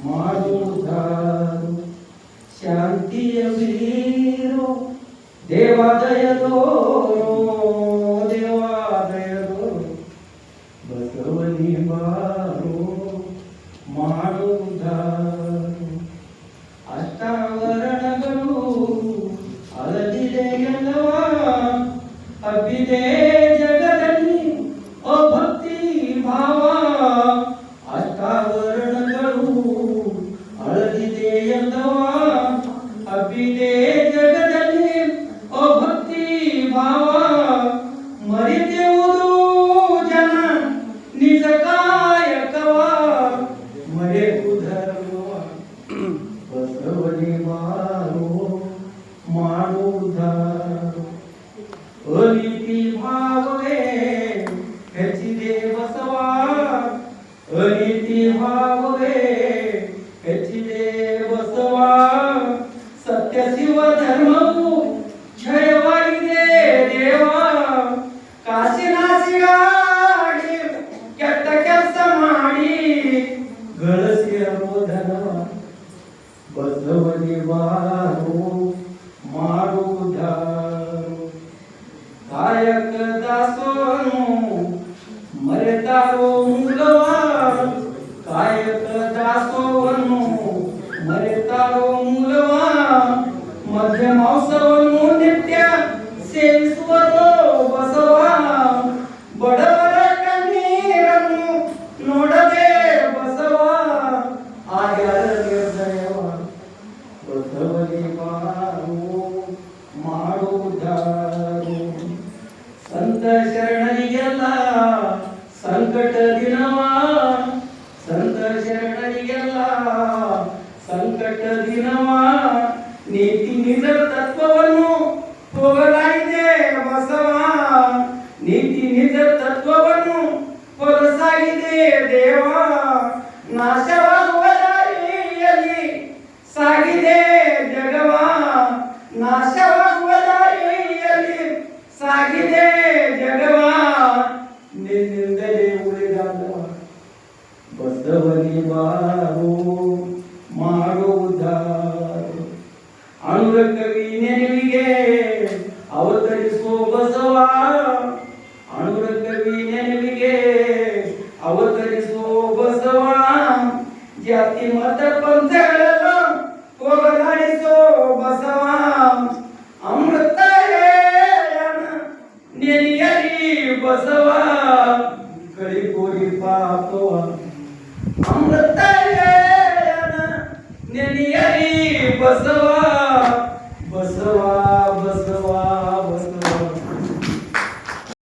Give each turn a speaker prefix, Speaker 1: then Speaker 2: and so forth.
Speaker 1: ಮಾಡುವುದಾರು ಶಾಂತಿಯ ಬೀರು ದೇವಾದಯದೋ ದೇವಾದಯದೋ ಬಸವನಿ ಬಾರು ಮಾಡುವುದಾರು ಅಷ್ಟಾವರಣಗಳು ಅಳದಿದೆ ಎಲ್ಲವ ಹಬ್ಬಿದೆ ಜಗದಲ್ಲಿ ಓ ಭಕ್ತಿ ಭಾವ ಅಷ್ಟಾವರಣಗಳು ಅಳದಿದೆ ಎಲ್ಲವ ಹಬ್ಬಿದೆ ಜಗದಲ್ಲಿ ಓ ಭಕ್ತಿ ಭಾವ ಮರೆತೆವುದು ಜನ ನಿಜ ಕಾಯಕವ ಮರೆಯುವುದರುವ ಬಸವನಿ ಮಾರು ಮಾಡುವುದಾರು ಅನಿತಿ ಭಾವವೇ ಹೆಚ್ಚಿದೆ ಬಸವ ಅನಿತಿ ಭಾವವೇ ಹೆಚ್ಚಿದೆ ಬಸವ ಸತ್ಯ ಶಿವ ಧರ್ಮವು ಕ್ಷಯವಾಗಿದೆ ದೇವ ಕಾಶಿನಾಸಿಗಾಡಿ ಕೆಟ್ಟ ಕೆಲಸ ಮಾಡಿ ಗಳಿಸಿರೋ ಧನವ ಬಸವನಿ ಬಾರು ಮಾಡುವುದಾರು ಕಾಯಕ ದಾಸೋನು ಮರೆತಾರೋ ಮೂಲವ ಕಾಯಕ ದಾಸೋವನ್ನು ಮರೆತಾರೋ ಮೂಲವ ಮಧ್ಯ ಮಾಂಸವನ್ನು ನಿತ್ಯ ಸೇವಿಸುವರು ಬಸವ ಬಡವರ ಕಣ್ಣೀರನ್ನು ನೋಡದೆ ಬಸವ ಆಗ್ಯಾರ ನಿರ್ದಯವ ಬಸವನಿ ಬಾರು ಮಾಡುವುದಾರು ಸಂತ ಶರಣರಿಗೆಲ್ಲ ಸಂಕಟ ದಿನವ ಸಂತ ಶರಣರಿಗೆಲ್ಲ ಸಂಕಟ ದಿನವ ನೀತಿ ನಿಜ ತತ್ವವನ್ನು ಹೋಗಲಾಗಿದೆ ಬಸವ ನೀತಿ ನಿಜ ತತ್ವವನ್ನು ಹೊರಸಾಗಿದೆ ದೇವ ನಾಶವಾಗುವ ದಾರಿಯಲ್ಲಿ ಸಾಗಿದೆ ಜಗವ ನಾಶವಾಗುವ ದಾರಿಯಲ್ಲಿ ಸಾಗಿದೆ ಜಗವ ನಿನ್ನಿಂದಲೇ ಉಳಿದಾದವ ಬಸವನಿ ಬಾರು ಮಾಡುವುದಾರು ಅನುರ ಕವಿ ನೆನವಿಗೆ ಅವತರಿಸೋ ಬಸವ ಅನುರ ಕವಿ ನೆನವಿಗೆ ಅವತರಿಸೋ ಬಸವ ಜಾತಿ ಮತ ಪಂಥಗಳನ್ನು ಹೋಗಲಾಡಿಸೋ ಬಸವ ಅಮೃತ ನೆನೆಯರಿ ಬಸವ ಕಳಿಕೋರಿ ಪಾಪವ ಅಮೃತ ನೆನೆಯರಿ ಬಸವ